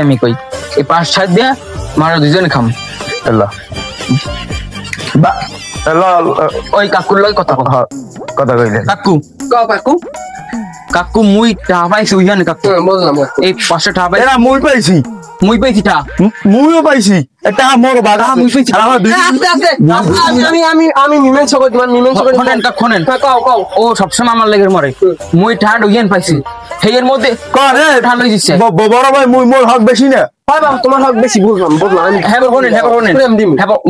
আমি কই এই 5-7 দিয়া মারা দুজনে খাম আল্লাহ বা ওই কাকুর লগে কথা কইলে কাকু কাকু মুই টাকা পাইছি ওইখানে কাকু বুঝলাম এই 500 টাকা পাইছি এরা মুই পাইছি টা মুইও পাইছি এটা মোর বাগা মুই পাইছি আমি নিমেন সকল তোমার নিমেন সকল খনেন কাও ও সবসময় আমার লেগের মরে মুই ঠান্ড ওইখানে পাইছি হেয়ের মধ্যে করে ঠান্ড হই দিছে বড় ভাই মুই মোর হক বেশি না ভাই বাবা তোমার হক বেশি বুঝলাম আমি হ্যাঁ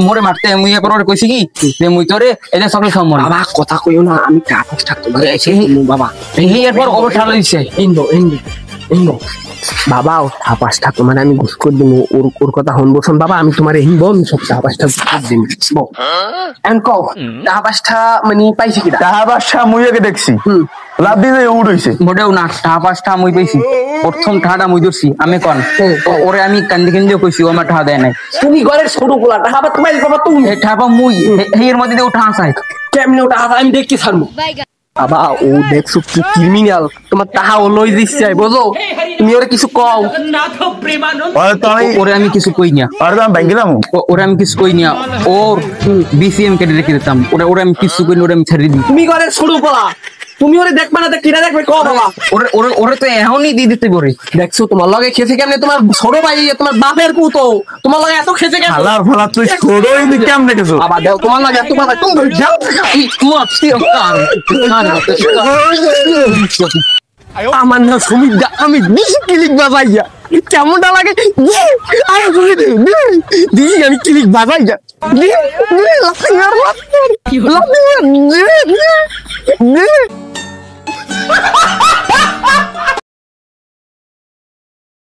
মোরে মারতে মুই একবার কইছি কি যে মুই তোরে এটা সকল সম্মান বাবা কথা কইও না আমি কাগজ থাকতো বাবা এই এরপর ওর ঠান্ড দিছে ইন্দো বাবা ও টাপাসটা তোমার আমি ঘুষ করে দিব ওর কথা হনবো শোন বাবা আমি তোমার হিম বল সব টাপাসটা দিন এন্ড কও টাপাসটা মানে পাইছি কি টাপাসটা মুই আগে দেখছি লাভ দিয়ে উড় হইছে মোটেও না টাপাসটা মুই পাইছি প্রথম টাকাটা মুই ধরছি আমি কোন ওরে আমি কান্দি কইছি ও আমার টাকা দেয় নাই তুমি ঘরের ছোট গোলা টাকা তুমি বাবা তুমি এই টাকা মুই এর মধ্যে ওঠা আসাই কেমনে ওটা আমি দেখছি ছাড়মু বাবা ও দেখছো কি ক্রিমিনাল তোমার টাকা ও লই দিচ্ছে বুঝো তুমি ওরে কিছু কও ওরে আমি কিছু কই না ওরে আমি কিছু কই না ওর বিসিএম কেটে রেখে দিতাম ওরে আমি কিছু কই না ওরে আমি ছেড়ে দিই তুমি ঘরে শুরু করা তুমি ওরে দেখবা না কিরা দেখবে কও বাবা ওরে তো এখনই দিয়ে দিতে পারি দেখছো তোমার লগে খেছে কেমনে তোমার ছোট ভাই তোমার বাপের পুতো তোমার লগে এত খেছে কেমনে হালার ফালা তুই ছোটই নি কেমনে খেছো বাবা দাও তোমার লগে এত কথা তুমি যাও তোমার সিও কার আমার না সুমিদা আমি দিছি ক্লিক বাজাইয়া কেমনটা লাগে আরে সুমিদা দিছি আমি ক্লিক বাজাইয়া কি